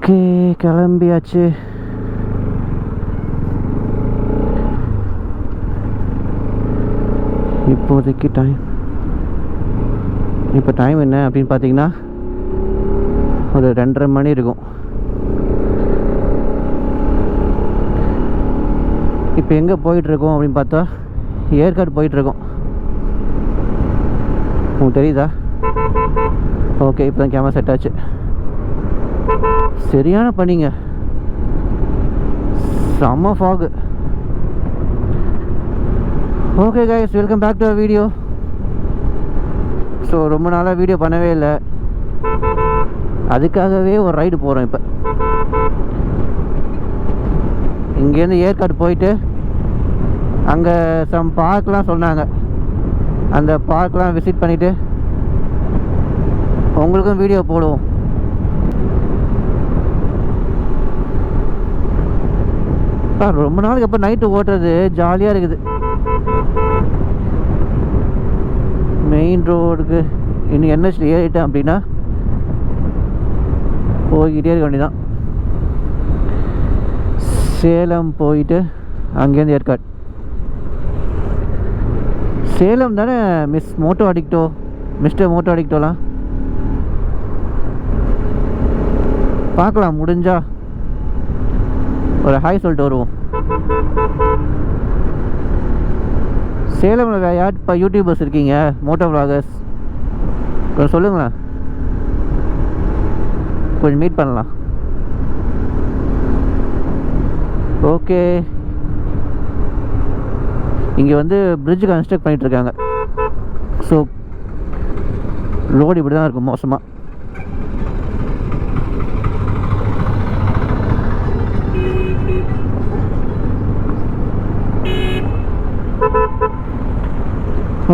Okay, கிளம்பியாச்சு. இப்போதைக்கு இப்போ டைம் என்ன அப்படின்னு பார்த்தீங்கன்னா ஒரு 2:30 மணி இருக்கும். இப்போ எங்கே போயிட்டுருக்கோம் அப்படின்னு பார்த்தா ஏற்காடு போயிட்டுருக்கோம். உங்களுக்கு தெரியுதா? ஓகே, இப்போ தான் கேமரா செட் ஆச்சு. சரியான பண்ணிங்க, செம்ம ஃபாகு. Okay guys, welcome back to video. So ரொம்ப நாளாக வீடியோ பண்ணவே இல்லை, அதுக்காகவே ஒரு ரைடு போகிறோம். இப்போ இங்கேருந்து ஏற்காடு போயிட்டு அங்கே சம் பார்க்லாம் சொன்னாங்க, அந்த பார்க்லாம் விசிட் பண்ணிவிட்டு உங்களுக்கும் வீடியோ போடுவோம். ரொம்ப நாளுக்கு அப்புறம் நைட்டு ஓட்டுறது ஜாலியாக இருக்குது. மெயின் ரோடுக்கு இன்னும் என்ஹெச்சில் ஏறிட்டேன் அப்படின்னா போய்கிட்டே இருக்க வேண்டியதான். சேலம் போயிட்டு அங்கேருந்து ஏற்காடு. சேலம் தானே மிஸ்டர் மோட்டோ அடிக்டோலாம் பார்க்கலாம். முடிஞ்சா ஒரு ஹாய் சொல்லிட்டு வருவோம். சேலமில் யார் இப்போ யூடியூபர்ஸ் இருக்கீங்க, மோட்டோ விளாகர்ஸ், கொஞ்சம் சொல்லுங்களேன், கொஞ்சம் மீட் பண்ணலாம். ஓகே, இங்கே வந்து பிரிட்ஜ் கன்ஸ்ட்ரக்ட் பண்ணிகிட்ருக்காங்க. ஸோ ரோடு இப்படி தான் இருக்கும் மோசமாக.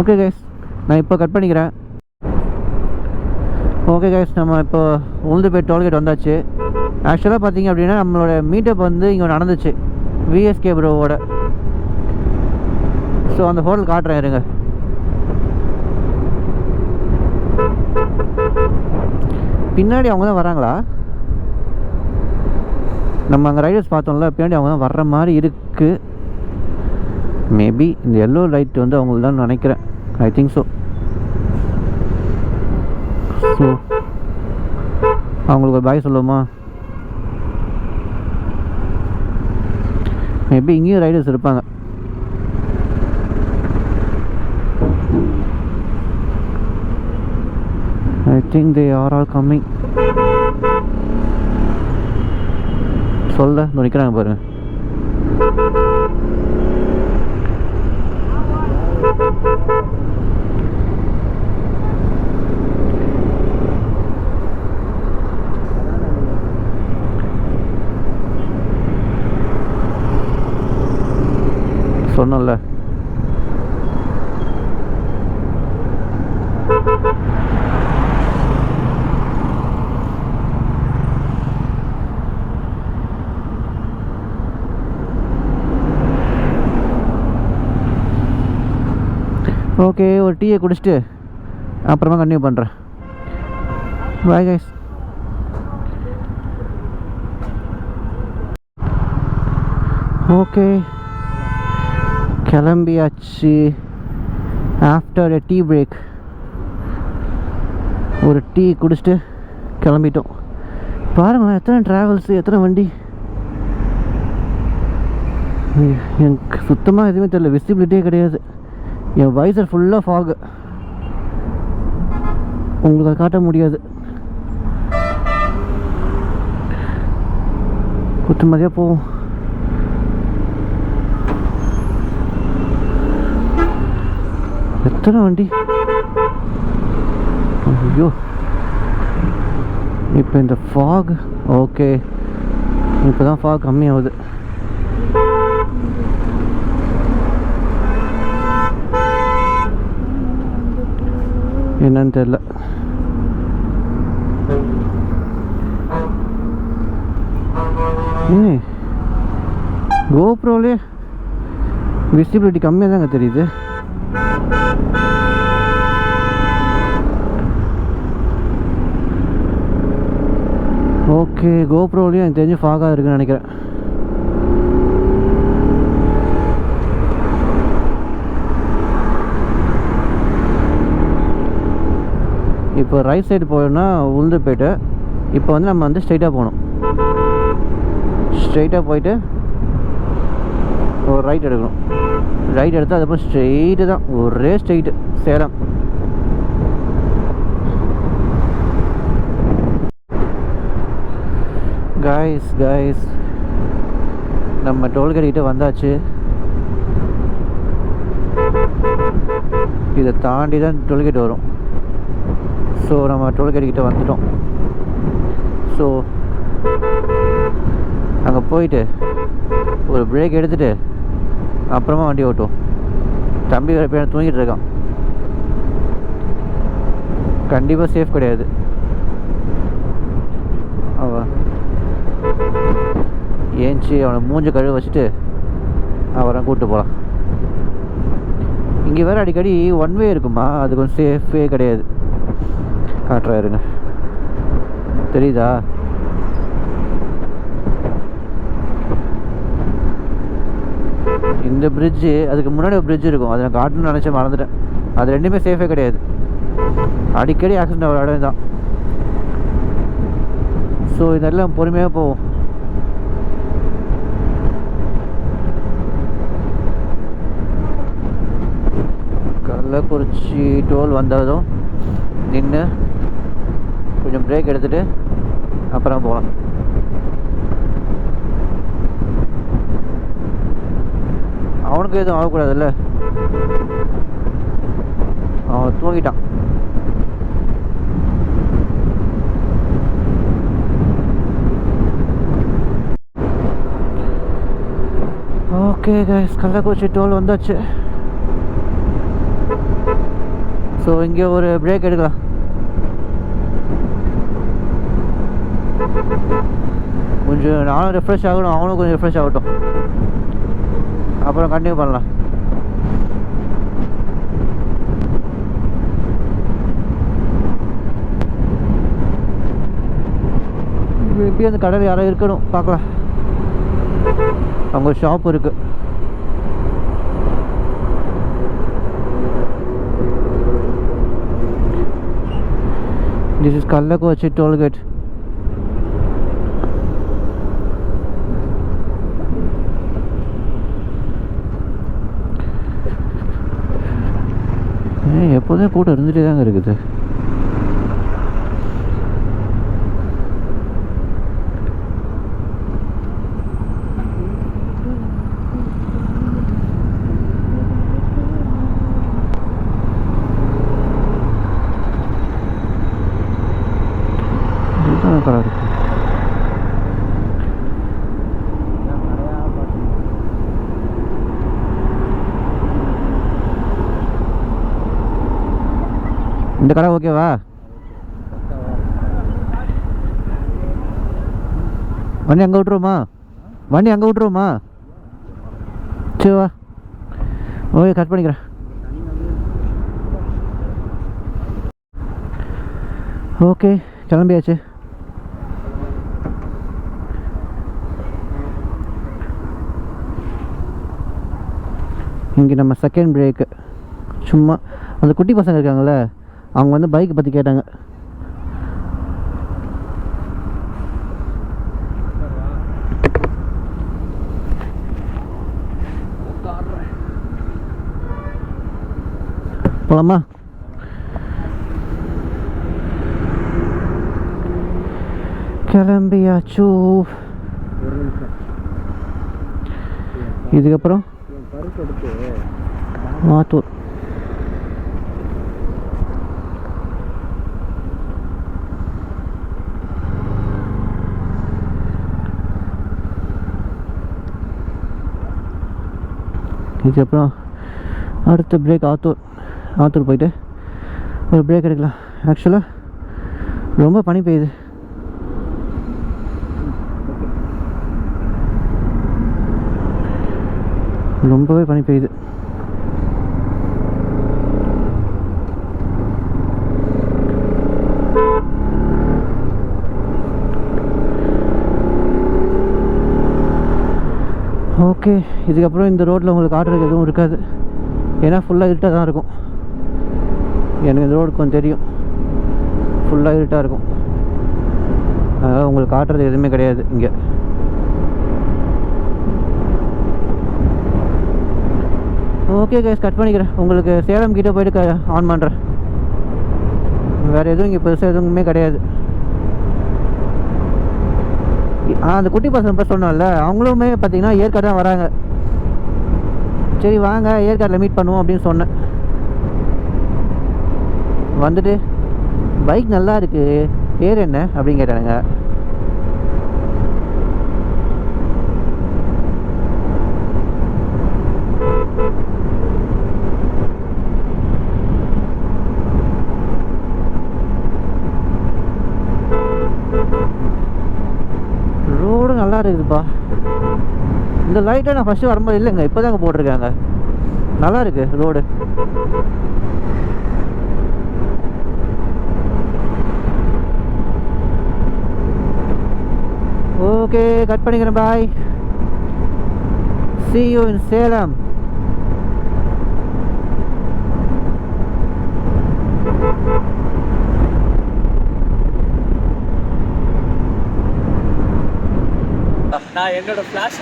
ஓகே கைஸ், நான் இப்போ கட் பண்ணிக்கிறேன். ஓகே கைஸ், நம்ம இப்போ உளுந்துப்பேட் டோல்கேட் வந்தாச்சு. ஆக்சுவலாக பார்த்தீங்க அப்படின்னா நம்மளோட மீட்டப் வந்து இங்கே நடந்துச்சு விஎஸ்கே ப்ரோவோட. ஸோ அந்த ஹோட்டல் காட்டுறேன் இருங்க. பின்னாடி அவங்க தான் வராங்களா? நம்ம அங்கே ரைடர்ஸ் பார்த்தோம்ல, பின்னாடி அவங்க தான் வர்ற மாதிரி இருக்குது. மேபி இந்த எல்லோ லைட் வந்து அவங்களுக்கு தான் நினைக்கிறேன். I think so. ஸோ அவங்களுக்கு ஒரு பாய் சொல்லுவோமா? மேபி இங்கேயும் ரைடர்ஸ் இருப்பாங்க. I think they are all coming. சொல்ல நினைக்கிறாங்க பாருங்க. சொன்னல ஓகே, ஒரு டீயை குடிச்சிட்டு அப்புறமா கண்டினியூ பண்ணுறேன். Bye guys. ஓகே, கிளம்பியாச்சு. ஆஃப்டர் எ டீ பிரேக் ஒரு டீ குடிச்சிட்டு கிளம்பிட்டோம். பாருங்களேன், எத்தனை ட்ராவல்ஸு, எத்தனை வண்டி. எனக்கு சுத்தமாக எதுவுமே தெரியல, விசிபிலிட்டியே கிடையாது. என் வைசர் ஃபுல்லாக ஃபாகு, உங்களுக்கு அதை காட்ட முடியாது. குத்துமதியாக போவோம். எத்தனை வண்டி, ஐயோ. இப்போ இந்த ஃபாக், ஓகே, இப்போ தான் ஃபாக் கம்மியாகுது. என்னன்னு தெரியல. கோப்ரோலே விசிபிலிட்டி கம்மியாக தாங்க தெரியுது. ஓகே, கோப்ரோலையும் எனக்கு தெரிஞ்சு ஃபாகாக இருக்குன்னு நினைக்கிறேன். இப்போ ரைட் சைடு போயிடனா உளுந்துப்பேட்டை. இப்போ வந்து நம்ம வந்து ஸ்ட்ரைட்டாக போகணும். ஸ்ட்ரைட்டாக போயிட்டு ஒரு ரைட் எடுக்கணும். ரைட் எடுத்தால் அதுக்கப்புறம் ஸ்ட்ரெயிட்டு தான், ஒரே ஸ்ட்ரெயிட்டு சேலம். கைஸ் நம்ம டோல்கேட் கிட்ட வந்தாச்சு. இதை தாண்டி தான் டோல்கேட் வரும். ஸோ நம்ம டோல்கேட் கிட்ட வந்துட்டோம். ஸோ அங்கே போயிட்டு ஒரு பிரேக் எடுத்துகிட்டு அப்புறமா வண்டி ஓட்டும். தம்பி வேறு பேர் தூங்கிட்டு இருக்கான். கண்டிப்பாக சேஃப் கிடையாது. அவன் ஏஞ்சி அவனை மூஞ்சி கழுவ வச்சுட்டு அவரை கூப்பிட்டு போகலாம். இங்கே வேறு அடிக்கடி ஒன் வே இருக்குமா, அது கொஞ்சம் சேஃபே கிடையாது. காட்டுறாருங்க, தெரியுதா? இந்த பிரிட்ஜு, அதுக்கு முன்னாடி ஒரு பிரிட்ஜ் இருக்கும், அதை நான் காட்டணும்னு நினச்சேன், மறந்துட்டேன். அது ரெண்டுமே சேஃபே கிடையாது. அடிக்கடி ஆக்சிடென்ட் ஆகிற இடம் தான். ஸோ இதெல்லாம் பொறுமையாக போவோம். கள்ளக்குறிச்சி டோல் வந்ததும் நின்று கொஞ்சம் பிரேக் எடுத்துகிட்டு அப்புறம் போகலாம். அவனுக்கு எதுவும் ஆகக்கூடாதுல்ல, அவன் தூங்கிட்டான். ஓகே கைஸ், கள்ளக்குறிச்சி டோல் வந்தாச்சு. ஸோ இங்கே ஒரு பிரேக் எடுக்கலாம். கொஞ்சம் நானும் ரெஃப்ரெஷ் ஆகணும், அவனும் கொஞ்சம் ரெஃப்ரெஷ் ஆகட்டும், அப்புறம் கண்டினியூ பண்ணலாம். இப்படி அந்த கடையில் யாரும் இருக்கணும், பார்க்கலாம். அங்கே ஷாப் இருக்கு. This is Kallakurichi toll gate. எப்போதும் கூட்டம் இருந்துகிட்டே தாங்க இருக்குது. இந்த கடை ஓகேவா? வண்டி அங்கே விட்டுருவோமா? வண்டி அங்கே விட்டுருவோமா? சரி வா, ஓகே, கட் பண்ணிக்கிறேன். ஓகே, கிளம்பியாச்சு. இங்கே நம்ம செகண்ட் பிரேக்கு. சும்மா அந்த குட்டி பசங்க இருக்காங்கள்ல, அவங்க வந்து பைக்கை பற்றி கேட்டாங்க. போலாமா? கிளம்பியாச்சு. இதுக்கப்புறம் மாத்தூர். இதுக்கப்புறம் அடுத்த பிரேக் ஆத்தூர் போயிட்டு ஒரு பிரேக் எடுக்கலாம். ஆக்சுவலாக ரொம்ப பனி பெய்யுது. ரொம்பவே பனி பெய்யுது. ஓகே, இதுக்கப்புறம் இந்த ரோட்டில் உங்களுக்கு ஆடுறதுக்கு எதுவும் இருக்காது, ஏன்னா ஃபுல்லாக இருட்டாக தான் இருக்கும். எனக்கு இந்த ரோடு கொஞ்சம் தெரியும், ஃபுல்லாக இருட்டாக இருக்கும். அதனால் உங்களுக்கு காட்டுறது எதுவுமே கிடையாது இங்கே. ஓகே கைஸ், கட் பண்ணிக்கிறேன். உங்களுக்கு சேலம் கிட்டே போய்ட்டு ஆன் பண்ணுறேன். வேறு எதுவும் இங்கே பெருசாக எதுவுமே கிடையாது. அந்த குட்டி பசங்க இப்போ சொன்னோம்ல, அவங்களுமே பார்த்தீங்கன்னா ஏற்காடு தான் வராங்க. சரி வாங்க ஏற்காட்டில் மீட் பண்ணுவோம் அப்படின்னு சொன்னேன். வந்துட்டு பைக் நல்லா இருக்குது, பேர் என்ன அப்படின்னு கேட்டானுங்க. ரோடு நல்லா இருக்குதுப்பா. இந்த லைட்டை நான் ஃபஸ்ட்டு வரும்போது இல்லைங்க, இப்போ தாங்க போட்டிருக்காங்க. நல்லா இருக்கு ரோடு. ஓகே, கட் பண்ணிக்கிறேன். பாய், see you in சேலம். நான் என்னோட ஃப்ளாஷ்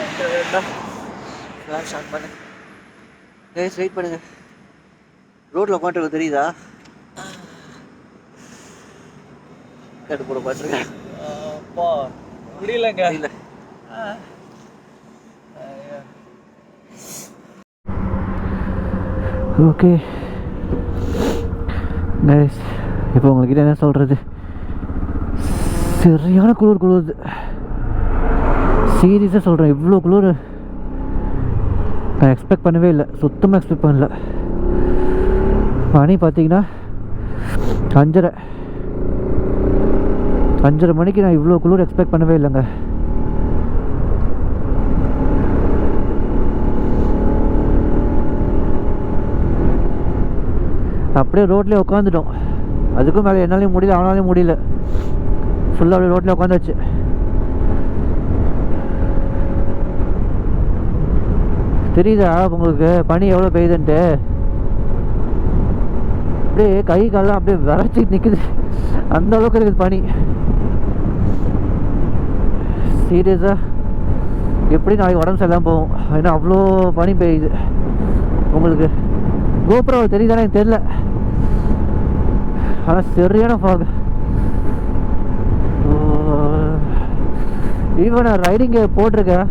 ஆன் பண்ணேன். வெயிட் பண்ணுங்க. ரோட்டில் உட்காந்துட்டு தெரியுதா? கேட்டு போட பார்த்துருக்கேன். முடியலங்க. இல்லை ஓகே கைஸ், இப்போ உங்கள்கிட்ட என்ன சொல்கிறது, சரியான குளிருது. சீரியஸாக சொல்கிறேன், இவ்வளோ குளிர் நான் எக்ஸ்பெக்ட் பண்ணவே இல்லை, சுத்தமாக எக்ஸ்பெக்ட் பண்ணல. மணி பார்த்தீங்கன்னா 5:30 மணிக்கு நான் இவ்வளோ குளிர் எக்ஸ்பெக்ட் பண்ணவே இல்லைங்க. அப்படியே ரோட்லேயே உட்காந்துட்டோம். அதுக்கும் மேலே என்னாலையும் முடியல, அவனாலையும் முடியல. ஃபுல்லாக அப்படியே ரோட்லேயே உட்காந்துச்சு. தெரியுதா உங்களுக்கு பனி எவ்வளோ பெய்யுதுன்ட்டு? அப்படியே கை காலெலாம் அப்படியே விரைச்சிட்டு நிற்குது, அந்த அளவுக்கு இருக்குது பனி. சீரியஸாக எப்படி நாளைக்கு உடம்பு சரியில்லாமல் போகும், ஏன்னா அவ்வளோ பனி பெய்யுது. உங்களுக்கு கோபுரோ தெரியுதானே எனக்கு தெரியல, ஆனால் சரியான ஃபாக். ஈவன் நான் ரைடிங்கு போட்டிருக்கேன்,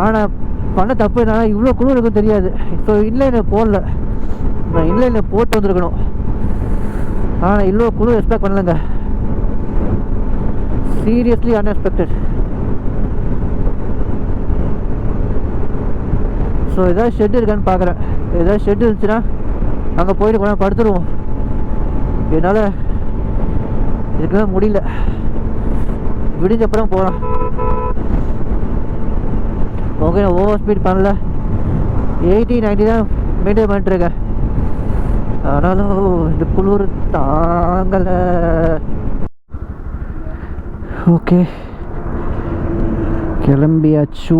ஆனால் பண்ண தப்பு என்னன்னா இவ்வளோ குளிர் இருக்கும் தெரியாது. ஸோ இன்லைனில் போடல, நான் இன்லைனில் போட்டு வந்துருக்கணும். ஆனால் இவ்வளோ குளிர் எக்ஸ்பெக்ட் பண்ணலைங்க, சீரியஸ்லி அன்எக்ஸ்பெக்டட். ஸோ ஏதாவது ஷெட் இருக்கான்னு பார்க்குறேன். ஏதாவது ஷெட் இருந்துச்சுன்னா அங்கே போயிட்டு கொஞ்சம் படுத்துருவோம். என்னால் இதுக்கு முடியல, விடிஞ்ச அப்புறம் போகலாம். ஓகே, நான் ஓவர் ஸ்பீட் பண்ணல, 80-90 தான் மெயின்டைன் பண்ணிட்டுருக்கேன். ஆனாலும் இந்த குளிர் தாங்கலை. ஓகே, கிளம்பியாச்சு.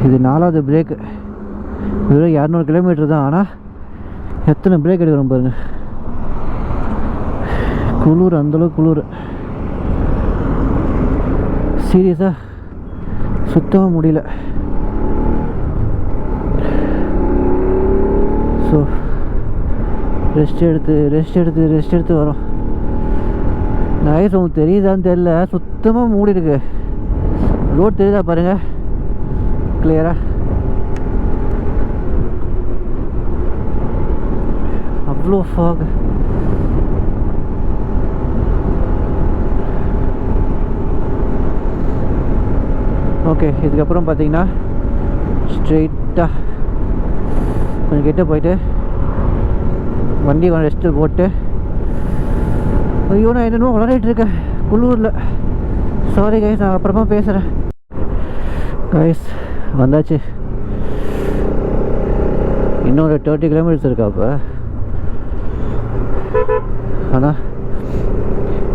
இது 4வது பிரேக்கு. வெறும் 200 கிலோமீட்டர் தான், ஆனால் எத்தனை பிரேக் எடுக்கிறோம் பாருங்க. குளிர் அந்தளவுக்கு குளிர், சீரியஸாக சுத்தமாக முடியல. ஸோ ரெஸ்ட் எடுத்து வரோம். நைஸ், உங்களுக்கு தெரியுதான்னு தெரியல, சுத்தமாக மூடி இருக்கு. ரோட் தெரியுதா பாருங்க கிளியரா, அவ்வளோ ஃபாக். ஓகே, இதுக்கப்புறம் பார்த்தீங்கன்னா ஸ்ட்ரெயிட்டாக கொஞ்சம் கிட்ட போயிட்டு வண்டி கொஞ்சம் ரெஸ்ட்டு போட்டு, ஐயோ நான் என்னென்னமோ விளையாடிட்டு இருக்கேன் குளூரில். சாரி கைஸ், நான் அப்புறமா பேசுகிறேன். கைஸ் வந்தாச்சு, இன்னொரு 30 கிலோமீட்டர்ஸ் இருக்கா அப்போ. ஆனால்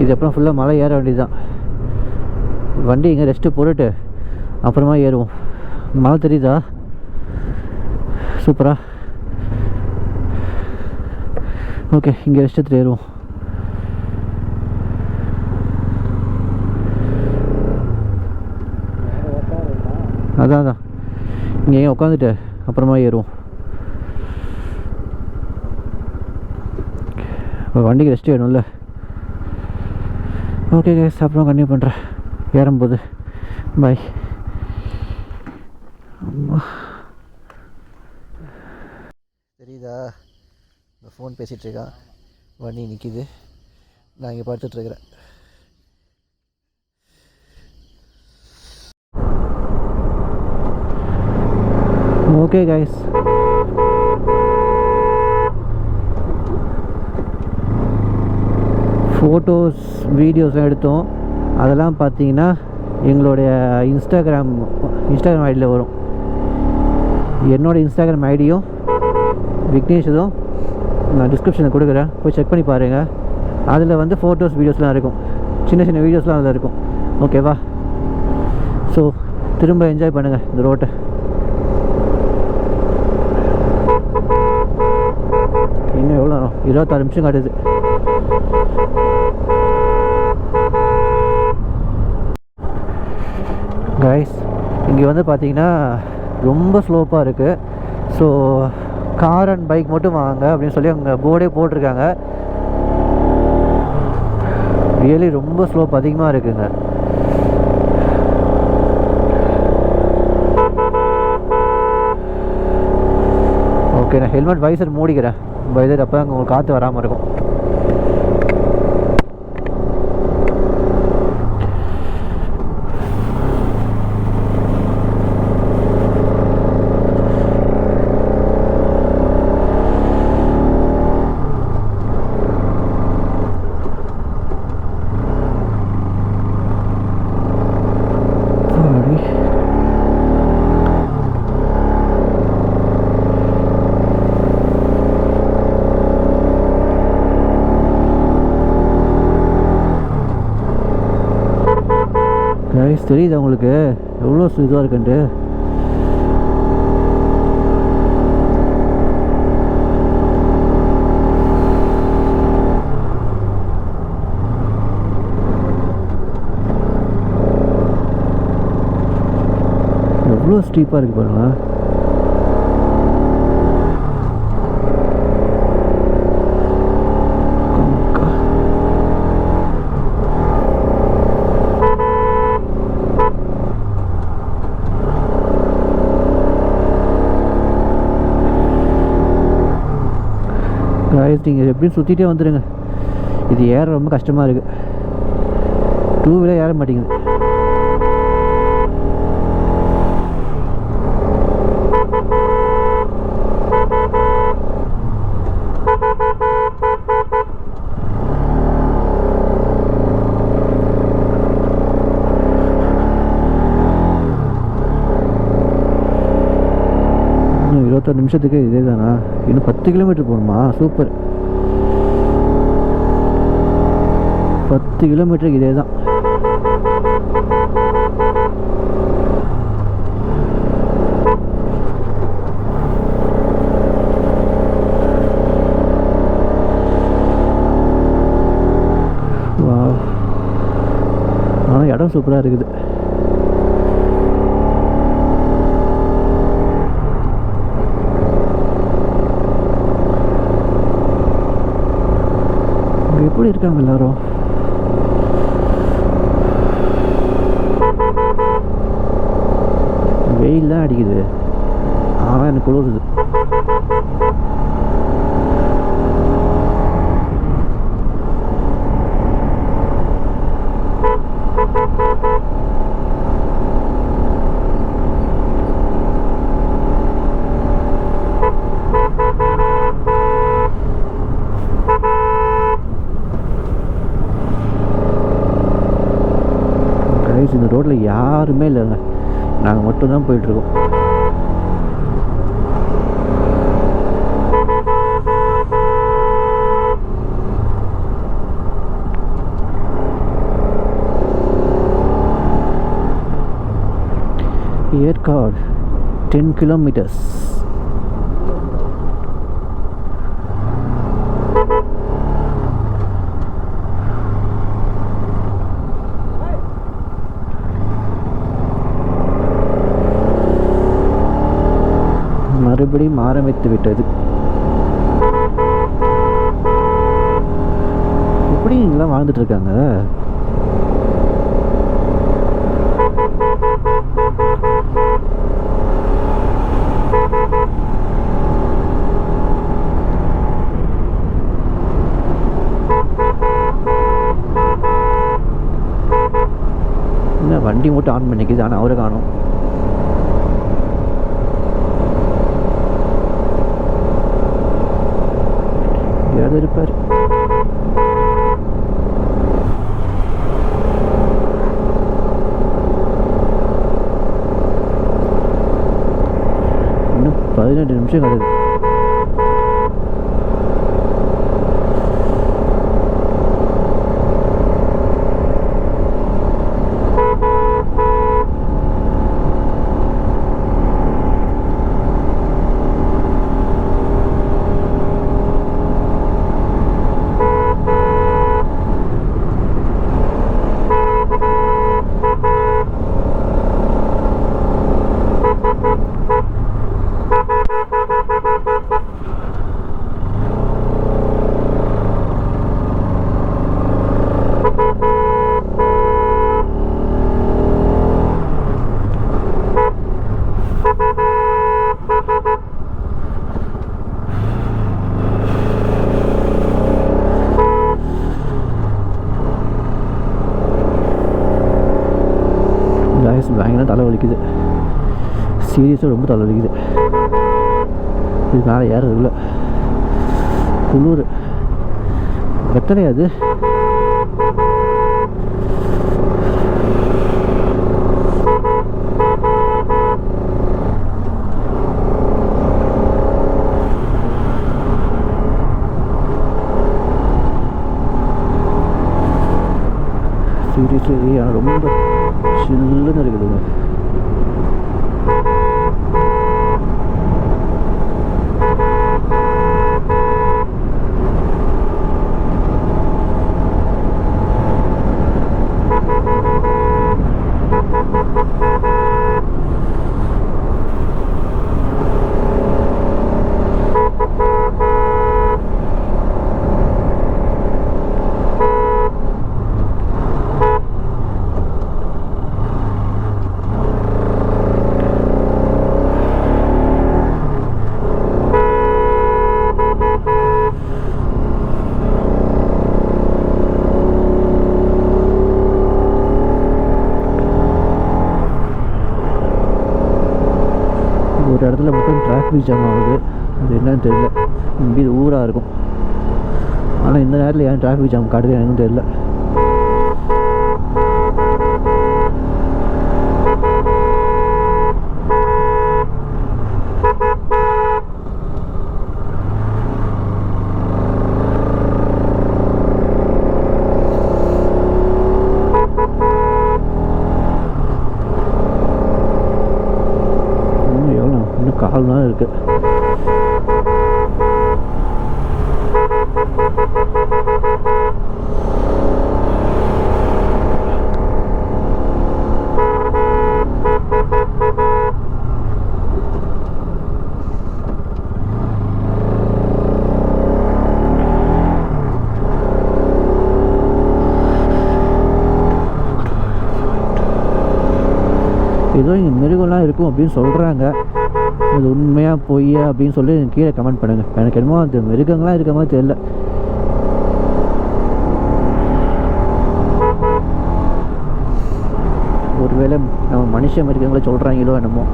இது அப்புறம் ஃபுல்லாக மலை ஏற வேண்டியது தான். வண்டி இங்கே ரெஸ்ட்டு போட்டுட்டு அப்புறமா ஏறுவோம். மழை தெரியுதா? சூப்பரா. ஓகே, இங்கே ரெஸ்ட் எடுத்துட்டு ஏறுவோம். அதான் இங்கே உட்காந்துட்டு அப்புறமா ஏறுவோம். இப்போ வண்டிக்கு ரெஸ்ட் வேணும்ல. ஓகே கைஸ், அப்புறம் கண்டினியூ பண்ணுறேன் ஏறும்போது. பாய். தெரியுதா? இந்த ஃபோன் பேசிகிட்ருக்கான், வண்டி நிற்கிது, நான் இங்கே படுத்துட்ருக்கிறேன். ஓகே கைஸ், ஃபோட்டோஸ் வீடியோஸ்லாம் எடுத்தோம். அதெல்லாம் பார்த்தீங்கன்னா எங்களுடைய இன்ஸ்டாகிராம் ஐடியில் வரும். என்னோடய இன்ஸ்டாகிராம் ஐடியும் விக்னேஷதும் நான் டிஸ்கிரிப்ஷனில் கொடுக்குறேன், போய் செக் பண்ணி பாருங்கள். அதில் வந்து ஃபோட்டோஸ் வீடியோஸ்லாம் இருக்கும், சின்ன சின்ன வீடியோஸ்லாம் அதில் இருக்கும். ஓகேவா? ஸோ திரும்ப என்ஜாய் பண்ணுங்கள் இந்த ரோட்டை. இன்னும் எவ்வளோ நேரம்? 26 நிமிஷம் காட்டுது. கைஸ், இங்கே வந்து பார்த்தீங்கன்னா ரொம்ப ஸ்லோப்பாக இருக்குது. ஸோ கார் அண்ட் பைக் மட்டும் வாங்க அப்படின்னு சொல்லி அங்கே போர்டே போட்டிருக்காங்க. ரியலி ரொம்ப ஸ்லோப் அதிகமாக இருக்குங்க. ஓகே, நான் ஹெல்மெட் வைசர் மூடிக்கிறேன். வைசர் அப்போ தான் உங்களுக்கு காற்று வராமல் இருக்கும். கைஸ், தெரியுது உங்களுக்கு எவ்வளோ இதுவாக இருக்குன்ட்டு? எவ்வளோ ஸ்டீப்பாக இருக்குது பாருங்களா. நீங்கள் எப்படியும் சுற்றிட்டே வந்துடுங்க. இது ஏற ரொம்ப கஷ்டமாக இருக்குது. 2 வீலர் ஏற மாட்டேங்குது. இன்னும் 21 நிமிஷத்துக்கு இதே தானா? இன்னும் 10 கிலோமீட்டர் போகணுமா? சூப்பர். 10 கிலோமீட்டருக்கு இதே தான். ஆனால் இடம் சூப்பராக இருக்குது. எப்படி இருக்காங்க எல்லாரும்? வெயில் தான் அடிக்குது, ஆனால் எனக்கு குளிருது. இந்த ரோட்டில் யாருமே இல்லைங்க, நாங்கள் மட்டும்தான் போயிட்டுருக்கோம். ஏற்காடு 10 கிலோமீட்டர்ஸ். மறுபடியும் ஆரம்பித்து விட்டது. எப்படி இங்கெல்லாம் வாழ்ந்துட்டு இருக்காங்க? என்ன வண்டி மட்டும் ஆன் பண்ணிக்குது, ஆனால் அவரை காணும். யாராவது இருப்பார். இன்னும் 18 நிமிஷம் கிடக்குது. பயங்கர தலை வலிக்குது. சீரியஸாக ரொம்ப தலை வலிக்குது. இது மேலே ஏறதில்ல. குளிர் எத்தனை அது? சீரியஸ்லி ரொம்ப சில்லுன்னு இருக்குதுங்க. ஒரு இடத்துல மட்டும் டிராஃபிக் ஜாம் ஆகுது. அது என்னன்னு தெரியல. இது ஊராக இருக்கும். ஆனால் இந்த நேரத்தில் ஏன் டிராஃபிக் ஜாம் காட்டுது எனக்கு தெரியல. இன்னும் 4 நாள் இருக்கு. ஏதோ இங்கே மிருகம்லாம் இருக்கும் அப்படின்னு சொல்கிறாங்க. அது உண்மையாக பொய்யா அப்படின்னு சொல்லி கீழே கமெண்ட் பண்ணுங்கள். எனக்கு என்னமோ அந்த மிருகங்கள்லாம் இருக்க மாதிரி தெரியல. ஒருவேளை நம்ம மனுஷ மிருகங்களை சொல்கிறாங்களோ என்னமோ.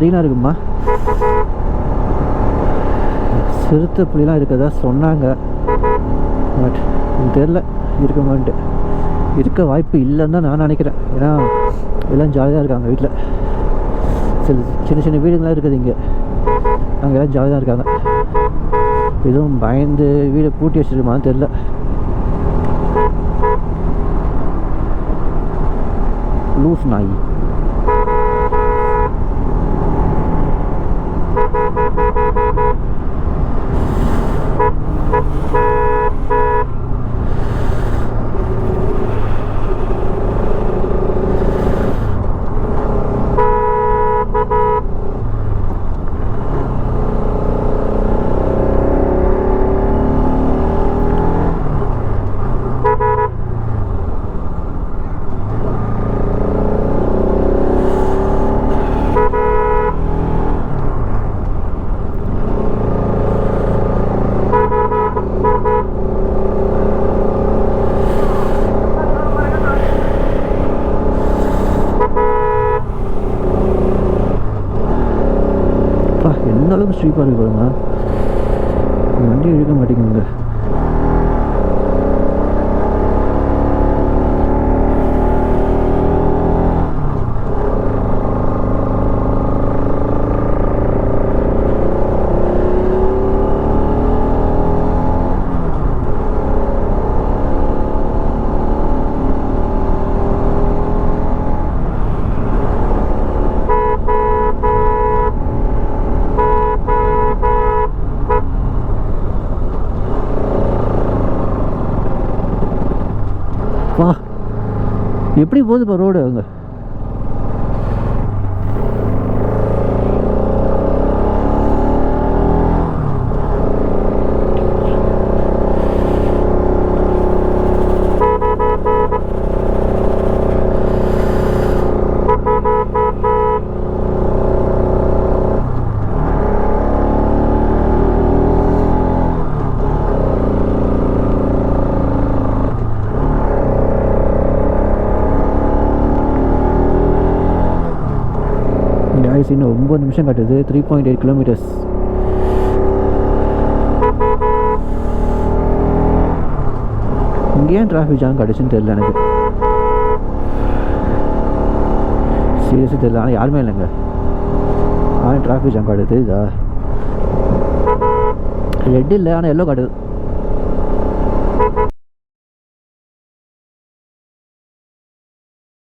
நரிலாம் இருக்குமா, சிறுத்தை புலிலாம் இருக்கிறதா சொன்னாங்க. பட் எனக்கு தெரில இருக்குமான்ட்டு. இருக்க வாய்ப்பு இல்லைன்னு தான் நான் நினைக்கிறேன். ஏன்னா எல்லாம் ஜாலியாக இருக்காங்க வீட்டில். சின்ன சின்ன வீடுங்களாம் இருக்குது இங்கே, அங்கே எல்லாம் ஜாலியாக இருக்காங்க. எதுவும் பயந்து வீடை பூட்டி வச்சுருக்குமான்னு தெரில. லூஸ் நாய். எந்த அளவுக்கு ஸ்வீப்பாக இருக்கு பாருங்க, வண்டி இழுக்க மாட்டேங்குங்க. வா, எப்படி போகுதுப்பா ரோடு அங்கே. இன்னும் 9 நிமிஷம் காட்டுது. 3.8 கிலோமீட்டர்ஸ். இங்கே ஏன் டிராஃபிக் ஜாம் காட்டுச்சுன்னு தெரியல எனக்கு, சீரியஸாக தெரியல. ஆனால் யாருமே இல்லைங்க, ஆனால் டிராஃபிக் ஜாம் காட்டுது. இதா ரெட் இல்லை, ஆனால் எல்லோ காட்டுது.